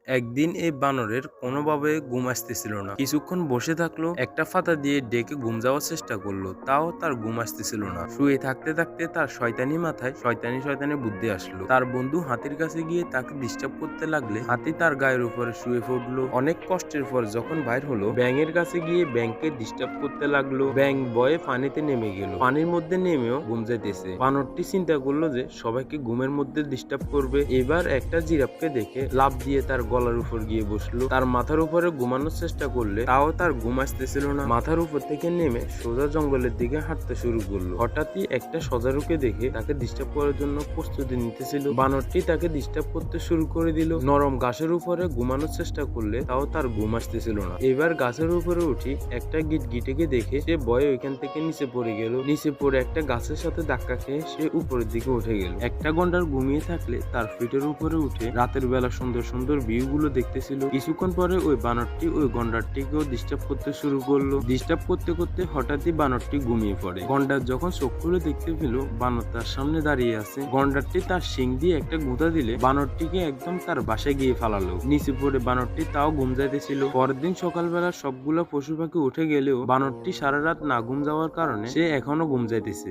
একদিন এই বানরের কোনোভাবে ঘুম আসতেছিল না। কিছুক্ষণ বসে থাকলো, একটা ফাতা দিয়ে ডেকে ঘুম যাওয়ার চেষ্টা করলো, তাও তার ঘুম আসতেছিল না। শুয়ে থাকতে থাকতে তার শয়তানি মাথায় শয়তানি শয়তানি বুদ্ধি আসলো। তার বন্ধু হাতির কাছে গিয়ে তাকে ডিস্টার্ব করতে লাগলে হাতি তার গায়ের উপরে শুয়ে পড়লো। অনেক কষ্টের পর যখন বাইর হলো, ব্যাঙের কাছে গিয়ে ব্যাংকে ডিস্টার্ব করতে লাগলো। ব্যাঙ ভয়ে পানিতে নেমে গেল। পানির মধ্যে নেমেও ঘুম যাইতেছে। বানরটি চিন্তা করলো যে সবাইকে ঘুমের মধ্যে ডিস্টার্ব করবে। এবার একটা জিরাফকে দেখে লাফ দিয়ে তার গলার উপর গিয়ে বসলো। তার মাথার উপরে ঘুমানোর চেষ্টা করলে তাও তার ঘুম আসতেছিল না। মাথার উপর থেকে নেমে সোজা জঙ্গলের দিকে হাঁটতে শুরু করলো। হঠাৎই একটা সজারুকে দেখে তাকে ডিস্টার্ব করার জন্য প্রস্তুতি নিতেছিল। বানরটি তাকে ডিস্টার্ব করতে শুরু করে দিল। নরম ঘাসের উপরে ঘুমানোর চেষ্টা করলে তাও তার ঘুম আসতেছিল না। এবার গাছের উপরে উঠি একটা গিটগিটেকে দেখে সে ভয়ে ওইখান থেকে নিচে পড়ে গেল। নিচে পড়ে একটা গাছের সাথে ধাক্কা খেয়ে সে উপরের দিকে উঠে গেল। একটা ঘন্টার ঘুমিয়ে থাকলে তার ফিটের উপরে উঠে রাতের বেলা সুন্দর সুন্দর ভিউ গুলো দেখতেছিল। কিছুক্ষণ পরে ওই বানরটি ওই গন্ডারটিকেও ডিস্টার্ব করতে শুরু করলো। ডিস্টার্ব করতে করতে হঠাৎই বানরটি ঘুমিয়ে পড়ে। গন্ডার যখন চোখ খুলে দেখতে পেল বানর তার সামনে দাঁড়িয়ে আছে, গন্ডারটি তার শিং দিয়ে একটা গুঁতা দিলে বানরটিকে একদম তার বাসায় গিয়ে ফালালো। নিচে পড়ে বানরটি তাও ঘুম যাইতেছিল। পরের দিন সকালবেলা সবগুলা পশু পাখি উঠে গেলেও বানরটি সারা রাত না ঘুম যাওয়ার কারণে সে এখনো ঘুম যাইতেছে।